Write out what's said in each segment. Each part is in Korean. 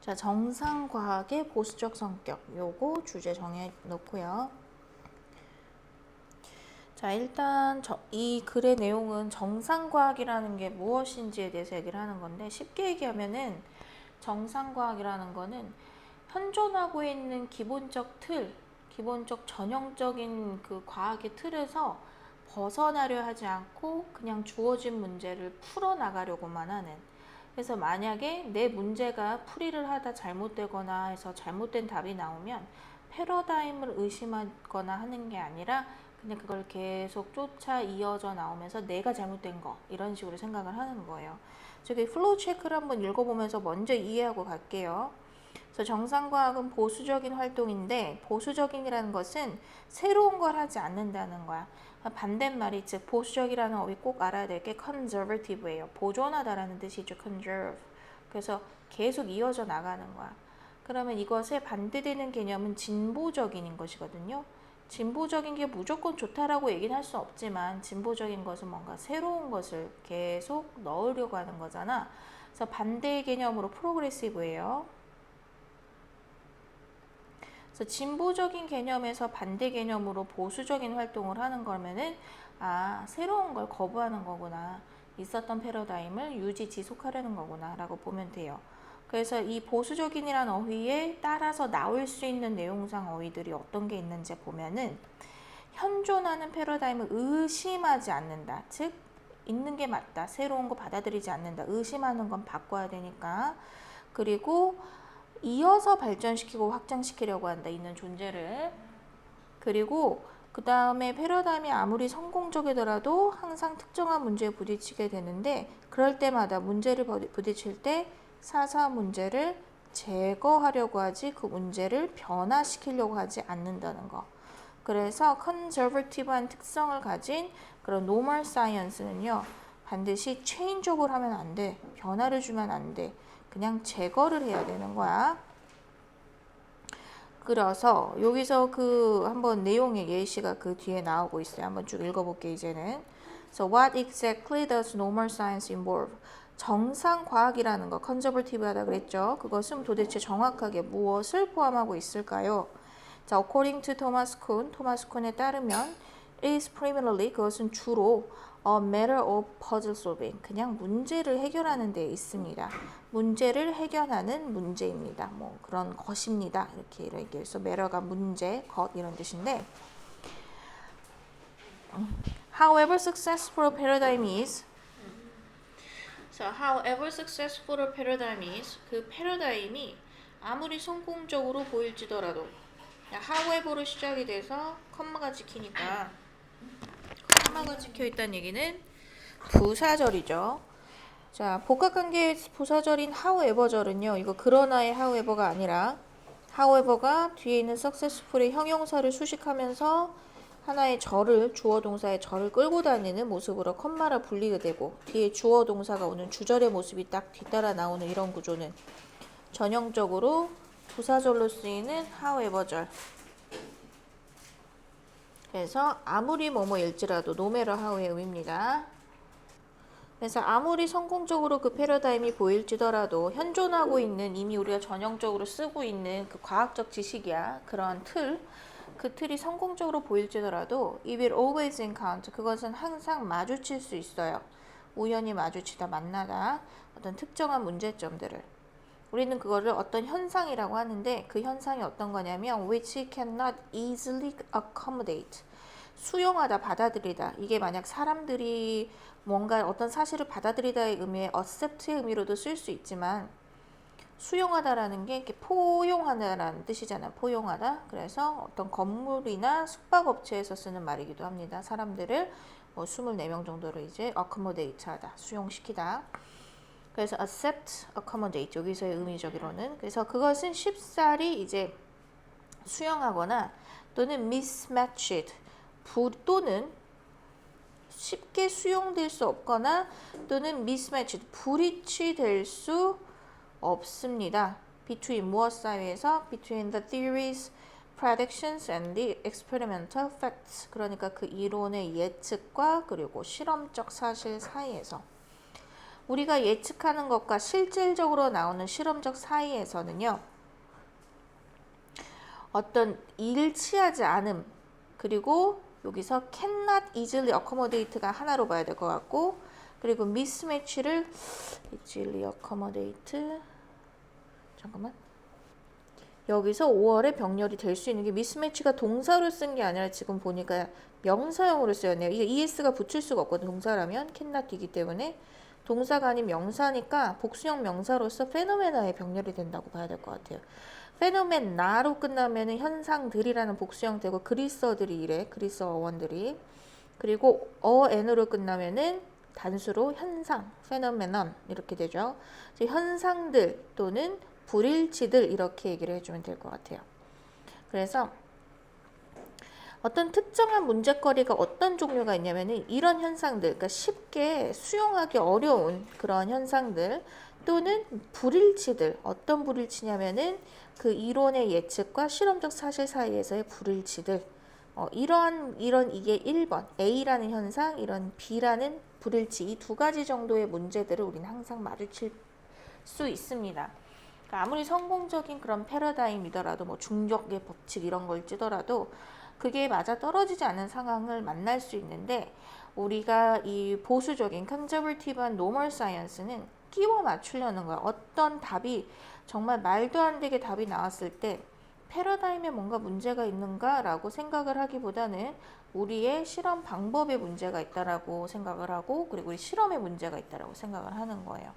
자, 정상과학의 보수적 성격, 요거 주제 정해 놓고요. 자, 일단 이 글의 내용은 정상과학이라는 게 무엇인지에 대해서 얘기를 하는 건데, 쉽게 얘기하면은 정상과학이라는 거는 현존하고 있는 기본적 틀, 기본적 전형적인 그 과학의 틀에서 벗어나려 하지 않고 그냥 주어진 문제를 풀어나가려고만 하는. 그래서 만약에 내 문제가 풀이를 하다 잘못되거나 해서 잘못된 답이 나오면 패러다임을 의심하거나 하는 게 아니라 그냥 그걸 계속 쫓아 이어져 나오면서 내가 잘못된 거 이런 식으로 생각을 하는 거예요. 저기 플로우 체크를 한번 읽어보면서 먼저 이해하고 갈게요. 그래서 정상과학은 보수적인 활동인데, 보수적인이라는 것은 새로운 걸 하지 않는다는 거야. 반대말이, 즉 보수적이라는 어휘 꼭 알아야 될 게 conservative예요. 보존하다라는 뜻이죠. conserve. 그래서 계속 이어져 나가는 거야. 그러면 이것에 반대되는 개념은 진보적인 것이거든요. 진보적인 게 무조건 좋다라고 얘기는 할 수 없지만, 진보적인 것은 뭔가 새로운 것을 계속 넣으려고 하는 거잖아. 그래서 반대의 개념으로 프로그레시브예요. 그래서 진보적인 개념에서 반대 개념으로 보수적인 활동을 하는 거면은 새로운 걸 거부하는 거구나. 있었던 패러다임을 유지 지속하려는 거구나 라고 보면 돼요. 그래서 이 보수적인이란 어휘에 따라서 나올 수 있는 내용상 어휘들이 어떤 게 있는지 보면은, 현존하는 패러다임을 의심하지 않는다. 즉 있는 게 맞다. 새로운 거 받아들이지 않는다. 의심하는 건 바꿔야 되니까. 그리고 이어서 발전시키고 확장시키려고 한다. 있는 존재를. 그리고 그 다음에 패러다임이 아무리 성공적이더라도 항상 특정한 문제에 부딪히게 되는데, 그럴 때마다 문제를 부딪힐 때 사사 문제를 제거하려고 하지 그 문제를 변화시키려고 하지 않는다는 거. 그래서 컨저버티브한 특성을 가진 그런 노멀 사이언스는요, 반드시 체인적으로 하면 안 돼. 변화를 주면 안 돼. 그냥 제거를 해야 되는 거야. 그래서 여기서 그 한번 내용의 예시가 그 뒤에 나오고 있어요. 한번 쭉 읽어볼게 이제는. So what exactly does normal science involve? 정상 과학이라는 거, 컨저버티브하다 그랬죠. 그것은 도대체 정확하게 무엇을 포함하고 있을까요? 자, according to 토마스 쿤에 따르면 is primarily, 그것은 주로 a matter of puzzle solving, 그냥 문제를 해결하는 데 있습니다. 문제를 해결하는 문제입니다. 뭐 그런 것입니다. 이렇게 얘기해서 matter가 문제, 것 이런 뜻인데, however successful a paradigm is, so however successful a paradigm is, 그 패러다임이 아무리 성공적으로 보일지더라도, however로 시작이 돼서 컴마가 찍히니까, 컴마가 찍혀 있다는 얘기는 부사절이죠. 자, 복합관계의 부사절인 however절은요, 이거 그러나의 however가 아니라, however가 뒤에 있는 successful의 형용사를 수식하면서 하나의 절을, 주어 동사의 절을 끌고 다니는 모습으로 컴마를 불리게 되고, 뒤에 주어 동사가 오는 주절의 모습이 딱 뒤따라 나오는 이런 구조는 전형적으로 부사절로 쓰이는 however절. 그래서 아무리 뭐뭐일지라도 no matter how의 의미입니다. 그래서 아무리 성공적으로 그 패러다임이 보일지더라도 현존하고 있는, 이미 우리가 전형적으로 쓰고 있는 그 과학적 지식이야. 그런 틀, 그 틀이 성공적으로 보일지더라도 it will always encounter, 그것은 항상 마주칠 수 있어요. 우연히 마주치다, 만나다 어떤 특정한 문제점들을. 우리는 그거를 어떤 현상이라고 하는데, 그 현상이 어떤 거냐면 which it cannot easily accommodate, 수용하다, 받아들이다. 이게 만약 사람들이 뭔가 어떤 사실을 받아들이다의 의미에 accept의 의미로도 쓸 수 있지만, 수용하다라는 게 이렇게 포용하다라는 뜻이잖아요. 포용하다. 그래서 어떤 건물이나 숙박업체에서 쓰는 말이기도 합니다. 사람들을 24명 정도를 이제 accommodate 하다, 수용시키다. 그래서 accept, accommodate, 여기서의 의미적으로는. 그래서 그것은 쉽사리 이제 수용하거나 또는 mismatched, 또는 쉽게 수용될 수 없거나 또는 mismatched, 불일치될 수 없습니다. between 무엇 사이에서? between the theories, predictions and the experimental facts, 그러니까 그 이론의 예측과 그리고 실험적 사실 사이에서. 우리가 예측하는 것과 실질적으로 나오는 실험적 사이에서는요. 어떤 일치하지 않음, 그리고 여기서 cannot easily accommodate가 하나로 봐야 될 것 같고, 그리고 mismatch를 easily accommodate, 잠깐만, 여기서 5월에 병렬이 될 수 있는 게 mismatch가 동사로 쓴 게 아니라 지금 보니까 명사형으로 쓰였네요. 이게 es가 붙일 수가 없거든. 동사라면 cannot이기 때문에 동사가 아닌 명사니까 복수형 명사로서 phenomena에 병렬이 된다고 봐야 될 것 같아요. phenomena로 끝나면은 현상들이라는 복수형 되고 그리스어들이 이래. 그리스어 어원들이. 그리고 n으로 끝나면은 단수로 현상, phenomenon 이렇게 되죠. 현상들 또는 불일치들 이렇게 얘기를 해주면 될 것 같아요. 그래서 어떤 특정한 문제거리가 어떤 종류가 있냐면은 이런 현상들, 그러니까 쉽게 수용하기 어려운 그런 현상들 또는 불일치들, 어떤 불일치냐면은 그 이론의 예측과 실험적 사실 사이에서의 불일치들. 이런 이게 1번 A라는 현상, 이런 B라는 불일치, 이 두 가지 정도의 문제들을 우리는 항상 마주칠 수 있습니다. 그러니까 아무리 성공적인 그런 패러다임이더라도 뭐 중력의 법칙 이런 걸지더라도 그게 맞아 떨어지지 않은 상황을 만날 수 있는데, 우리가 이 보수적인 컨저버티브한 노멀 사이언스는 끼워 맞추려는 거야. 어떤 답이 정말 말도 안 되게 답이 나왔을 때 패러다임에 뭔가 문제가 있는가라고 생각을 하기보다는 우리의 실험 방법에 문제가 있다라고 생각을 하고, 그리고 우리 실험에 문제가 있다라고 생각을 하는 거예요.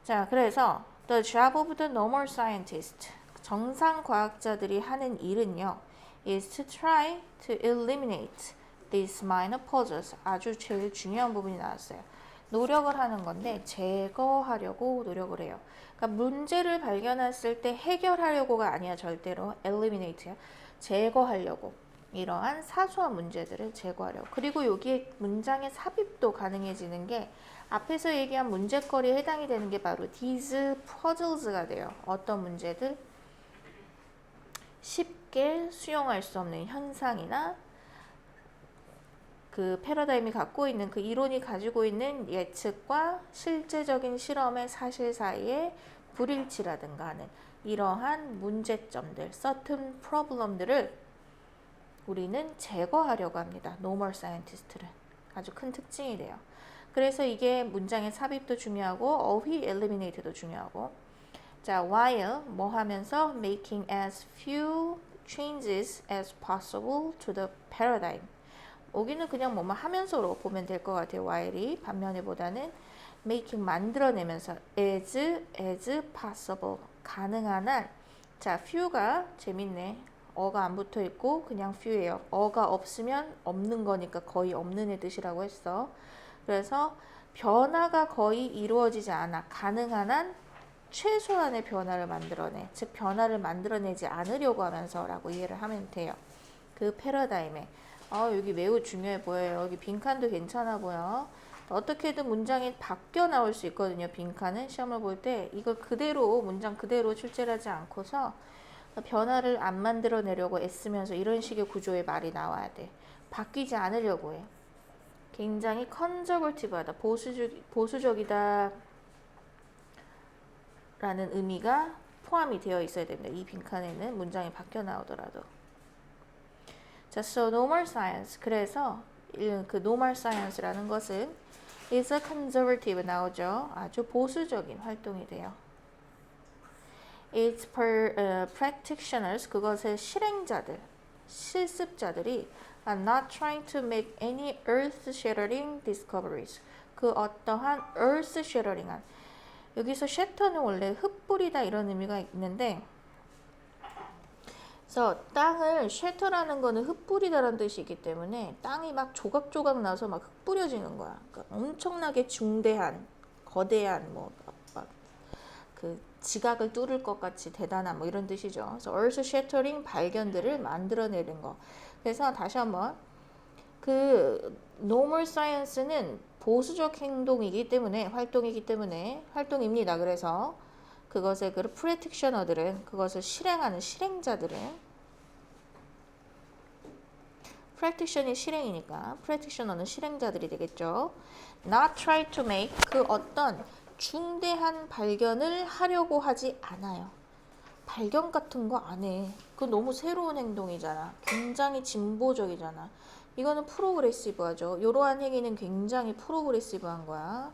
자, 그래서 The job of the normal scientist, 정상 과학자들이 하는 일은요, is to try to eliminate these minor puzzles. 아주 제일 중요한 부분이 나왔어요. 노력을 하는 건데 제거하려고 노력을 해요. 그러니까 문제를 발견했을 때 해결하려고가 아니야. 절대로 eliminate야. 제거하려고. 이러한 사소한 문제들을 제거하려고. 그리고 여기에 문장의 삽입도 가능해지는 게 앞에서 얘기한 문제거리에 해당이 되는 게 바로 these puzzles가 돼요. 어떤 문제들? 쉽게 수용할 수 없는 현상이나 그 패러다임이 갖고 있는 그 이론이 가지고 있는 예측과 실제적인 실험의 사실 사이의 불일치라든가 하는 이러한 문제점들, certain problem들을 우리는 제거하려고 합니다. normal scientist는. 아주 큰 특징이 돼요. 그래서 이게 문장의 삽입도 중요하고 어휘 eliminate도 중요하고, 자, while 뭐 하면서 making as few changes as possible to the paradigm. 여기는 그냥 뭐만 하면서로 보면 될 것 같아요. while이 반면에보다는 making 만들어내면서 as possible 가능한 한. 자, few가 재밌네. 어가 안 붙어 있고 그냥 few예요. 어가 없으면 없는 거니까 거의 없는 애 뜻이라고 했어. 그래서 변화가 거의 이루어지지 않아. 가능한 한 최소한의 변화를 만들어내. 즉 변화를 만들어내지 않으려고 하면서 라고 이해를 하면 돼요. 그 패러다임에. 여기 매우 중요해 보여요. 여기 빈칸도 괜찮아 보여. 어떻게든 문장이 바뀌어 나올 수 있거든요. 빈칸은 시험을 볼 때 이걸 그대로 문장 그대로 출제하지 않고서 변화를 안 만들어내려고 애쓰면서 이런 식의 구조의 말이 나와야 돼. 바뀌지 않으려고 해. 굉장히 컨저버티브하다, 보수적이다 라는 의미가 포함이 되어 있어야 됩니다. 이 빈칸에는 문장이 바뀌어 나오더라도. 자, so normal science. 그래서 그 normal science라는 것은 is a conservative 나오죠. 아주 보수적인 활동이 돼요. Its practitioners, 그것의 실행자들, 실습자들이 are not trying to make any earth-shattering discoveries. 그 어떠한 earth-shattering한, 여기서 shatter는 원래 흩뿌리다 이런 의미가 있는데, 그래서 땅을 shatter라는 거는 흩뿌리다라는 뜻이기 때문에 땅이 막 조각조각 나서 막 흩뿌려지는 거야. 그러니까 엄청나게 중대한, 거대한 그 지각을 뚫을 것 같이 대단한 뭐 이런 뜻이죠. 그래서 earth shattering 발견들을 만들어내는 거. 그래서 다시 한번 그 normal science는 보수적 행동이기 때문에 활동입니다. 그래서 그것의 그 practitioner들은, 그것을 실행하는 실행자들은 practition이 실행이니까 practitioner는 실행자들이 되겠죠. not try to make 그 어떤 중대한 발견을 하려고 하지 않아요. 발견 같은 거 안 해. 그건 너무 새로운 행동이잖아. 굉장히 진보적이잖아. 이거는 프로그레시브하죠. 이러한 행위는 굉장히 프로그레시브한 거야.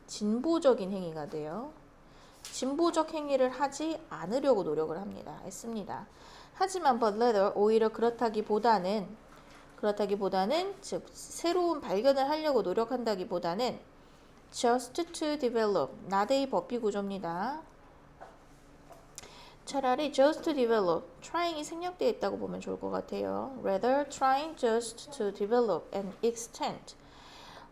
진보적인 행위가 돼요. 진보적 행위를 하지 않으려고 노력을 합니다. 했습니다. 하지만 but rather 오히려 그렇다기보다는 즉 새로운 발견을 하려고 노력한다기보다는 just to develop 나대의 법비 구조입니다. 차라리 just to develop, trying이 생략되어 있다고 보면 좋을 것 같아요. Rather, trying just to develop and extend.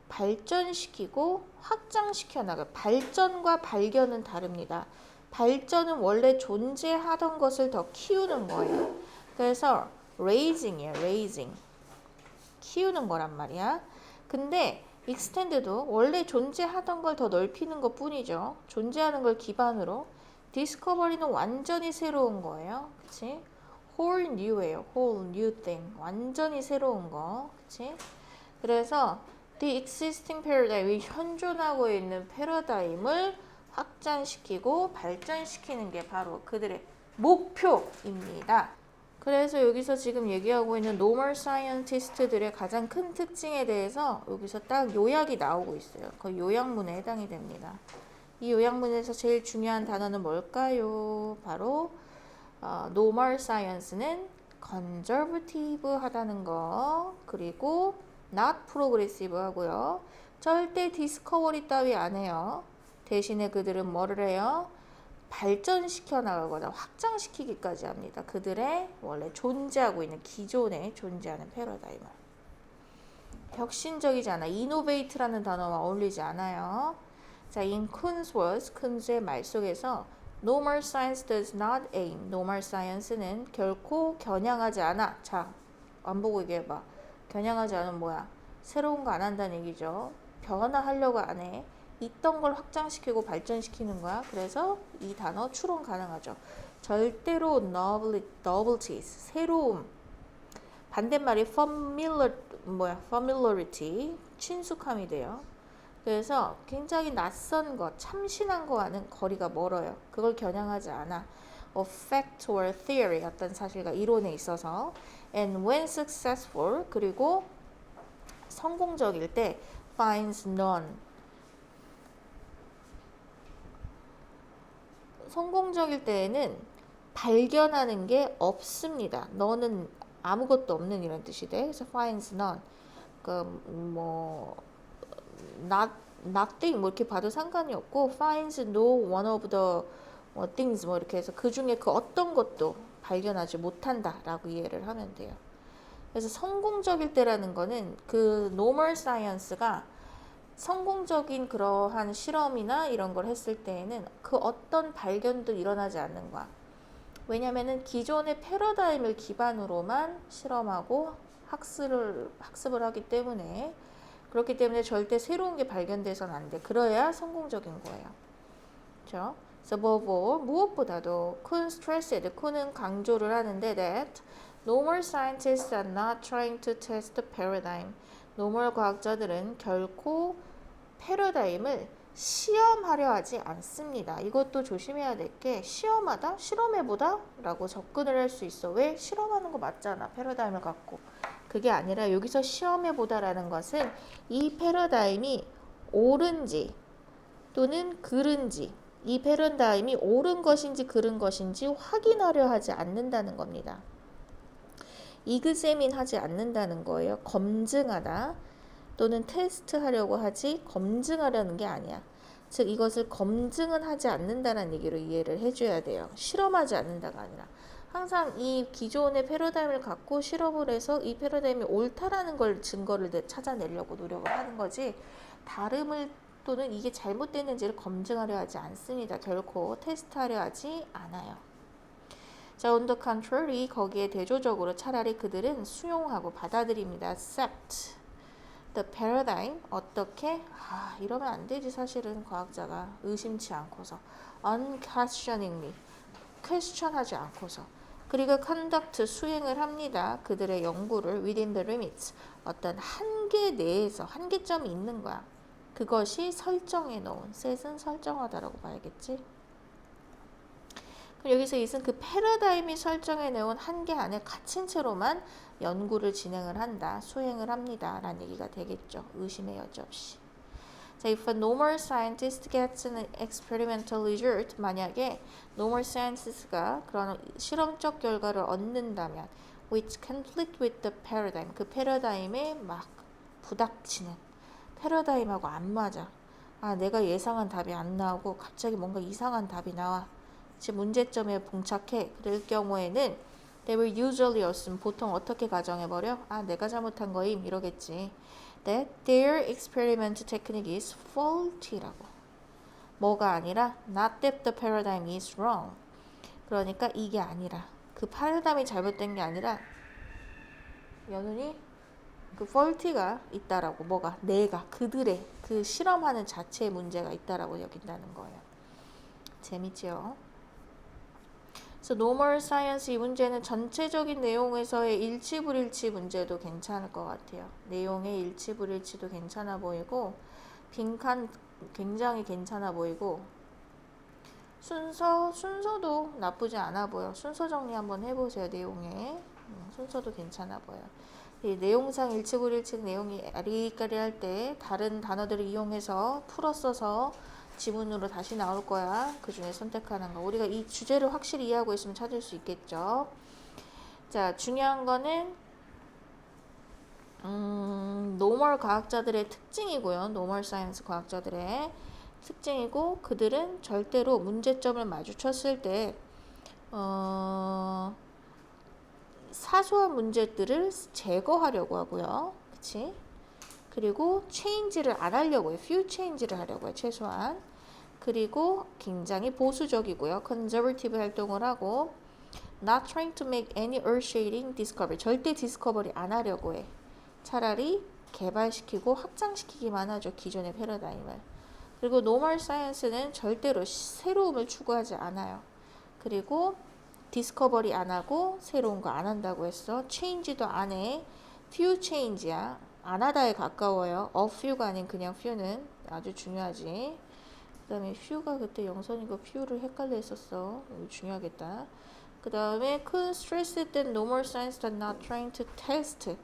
발전시키고 확장시켜 나가. 발전과 발견은 다릅니다. 발전은 원래 존재하던 것을 더 키우는 거예요. 그래서 raising이에요, raising. 키우는 거란 말이야. 근데 extend도 원래 존재하던 걸 더 넓히는 것 뿐이죠. 존재하는 걸 기반으로. 디스커버리는 완전히 새로운 거예요. 그치? whole new예요. whole new thing. 완전히 새로운 거. 그치? 그래서 the existing paradigm, 현존하고 있는 패러다임을 확장시키고 발전시키는 게 바로 그들의 목표입니다. 그래서 여기서 지금 얘기하고 있는 normal scientist들의 가장 큰 특징에 대해서 여기서 딱 요약이 나오고 있어요. 그 요약문에 해당이 됩니다. 이 요약문에서 제일 중요한 단어는 뭘까요? 바로 normal science는 conservative 하다는 거, 그리고 not progressive 하고요. 절대 디스커버리 따위 안 해요. 대신에 그들은 뭐를 해요? 발전시켜 나가거나 확장시키기까지 합니다. 그들의 원래 존재하고 있는 기존에 존재하는 패러다임을. 혁신적이지 않아. innovate라는 단어와 어울리지 않아요. 자, in Kuhn's words, 쿤즈의 말 속에서 normal science does not aim. normal science는 결코 겨냥하지 않아. 자, 안 보고 얘기해봐. 겨냥하지 않으면 뭐야? 새로운 거 안 한다는 얘기죠. 변화하려고 안 해. 있던 걸 확장시키고 발전시키는 거야. 그래서 이 단어 추론 가능하죠. 절대로 novelties, 새로움. 반대말이 familiarity, 친숙함이 돼요. 그래서 굉장히 낯선 것, 참신한 거와는 거리가 멀어요. 그걸 겨냥하지 않아. A fact or theory, 어떤 사실과 이론에 있어서. And when successful, 그리고 성공적일 때 finds none. 성공적일 때에는 발견하는 게 없습니다. 너는 아무것도 없는 이런 뜻이 돼. 그래서 finds none. nothing 뭐 이렇게 봐도 상관이 없고 finds no one of the things 뭐 이렇게 해서 그 중에 그 어떤 것도 발견하지 못한다라고 이해를 하면 돼요. 그래서 성공적일 때라는 거는 그 normal science가 성공적인 그러한 실험이나 이런 걸 했을 때에는 그 어떤 발견도 일어나지 않는 거야. 왜냐면은 기존의 패러다임을 기반으로만 실험하고 학습을 하기 때문에 그렇기 때문에 절대 새로운 게 발견돼서는 안 돼. 그래야 성공적인 거예요. 그렇죠? 그래서 무엇보다도 쿤은 강조를 하는데 that normal scientists are not trying to test the paradigm. normal 과학자들은 결코 패러다임을 시험하려 하지 않습니다. 이것도 조심해야 될 게 시험하다? 실험해보다? 라고 접근을 할 수 있어. 왜? 실험하는 거 맞잖아. 패러다임을 갖고. 그게 아니라 여기서 시험해보다라는 것은 이 패러다임이 옳은지 또는 그른지 이 패러다임이 옳은 것인지 그른 것인지 확인하려 하지 않는다는 겁니다. 이그제민 하지 않는다는 거예요. 검증하다 또는 테스트하려고 하지 검증하려는 게 아니야. 즉 이것을 검증은 하지 않는다는 얘기로 이해를 해줘야 돼요. 실험하지 않는다가 아니라 항상 이 기존의 패러다임을 갖고 실험을 해서 이 패러다임이 옳다라는 걸 증거를 찾아내려고 노력을 하는 거지 다름을 또는 이게 잘못됐는지를 검증하려 하지 않습니다. 결코 테스트하려 하지 않아요. 자, on the contrary, 거기에 대조적으로 차라리 그들은 수용하고 받아들입니다. accept the paradigm. 어떻게? 이러면 안 되지 사실은 과학자가 의심치 않고서 unquestioningly, question하지 않고서 그리고 conduct 수행을 합니다. 그들의 연구를 within the limits 어떤 한계 내에서 한계점이 있는 거야. 그것이 설정해 놓은 set은 설정하다라고 봐야겠지. 그럼 여기서 이것은 그 패러다임이 설정해 놓은 한계 안에 갇힌 채로만 연구를 진행을 한다, 수행을 합니다 라는 얘기가 되겠죠. 의심의 여지 없이. 자, if a normal scientist gets an experimental result, 만약에 normal scientis가 그런 실험적 결과를 얻는다면 which conflict with the paradigm, 그 패러다임에 막 부닥치는, 패러다임하고 안 맞아. 아, 내가 예상한 답이 안 나오고 갑자기 뭔가 이상한 답이 나와. 제 문제점에 봉착해. 그럴 경우에는 they will usually assume, 보통 어떻게 가정해버려? 아, 내가 잘못한 거임 이러겠지. That their experiment technique is faulty라고. 뭐가 아니라 not that the paradigm is wrong. 그러니까 이게 아니라 그 패러다임이 잘못된 게 아니라 연훈이 그 faulty가 있다라고. 뭐가? 내가 그들의 그 실험하는 자체에 문제가 있다라고 여긴다는 거예요. 재밌죠? 그래서 normal science 이 문제는 전체적인 내용에서의 일치불일치 문제도 괜찮을 것 같아요. 내용의 일치불일치도 괜찮아 보이고 빈칸 굉장히 괜찮아 보이고 순서도 나쁘지 않아 보여. 순서 정리 한번 해보세요. 내용에 순서도 괜찮아 보여. 이 내용상 일치불일치 내용이 아리까리할 때 다른 단어들을 이용해서 풀어 써서 지문으로 다시 나올 거야. 그 중에 선택하는 거. 우리가 이 주제를 확실히 이해하고 있으면 찾을 수 있겠죠. 자, 중요한 거는 노멀 과학자들의 특징이고요. 노멀 사이언스 과학자들의 특징이고 그들은 절대로 문제점을 마주쳤을 때 사소한 문제들을 제거하려고 하고요. 그치? 그리고 체인지를 안 하려고 해요. few change를 하려고 해요. 최소한. 그리고 굉장히 보수적이고요. conservative 활동을 하고 not trying to make any earth-shaking discovery. 절대 디스커버리 안 하려고 해. 차라리 개발시키고 확장시키기만 하죠. 기존의 패러다임을. 그리고 normal science는 절대로 새로움을 추구하지 않아요. 그리고 디스커버리 안 하고 새로운 거 안 한다고 했어. change도 안 해. few change야. 안 하다에 가까워요. a few가 아닌 그냥 few는 아주 중요하지. 그 다음에 few가 그때 영선이가 few를 헷갈려 했었어. 이거 중요하겠다. 그 다음에 큰 stress that normal science are not trying to test.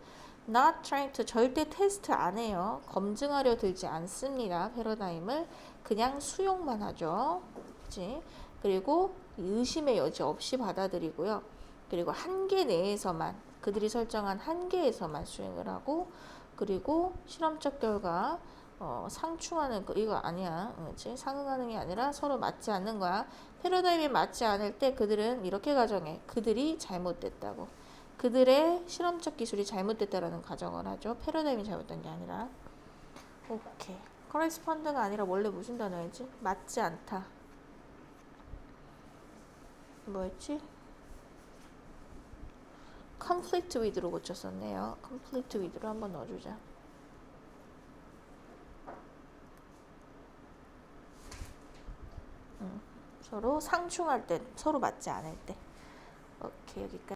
not trying to 절대 테스트 안 해요. 검증하려 들지 않습니다. 패러다임을 그냥 수용만 하죠. 그치? 그리고 의심의 여지 없이 받아들이고요. 그리고 한계 내에서만 그들이 설정한 한계에서만 수행을 하고 그리고 실험적 결과 상충하는 거 이거 아니야. 그렇지? 상응하는 게 아니라 서로 맞지 않는 거야. 패러다임에 맞지 않을 때 그들은 이렇게 가정해. 그들이 잘못됐다고. 그들의 실험적 기술이 잘못됐다라는 가정을 하죠. 패러다임이 잘못된 게 아니라. 오케이. correspond가 아니라 원래 무슨 단어였지? 맞지 않다. 뭐였지? conflict with로 고쳤었네요. conflict with로 한번 넣어주자. 서로 상충할 때, 서로 맞지 않을 때. 오케이, 여기까지.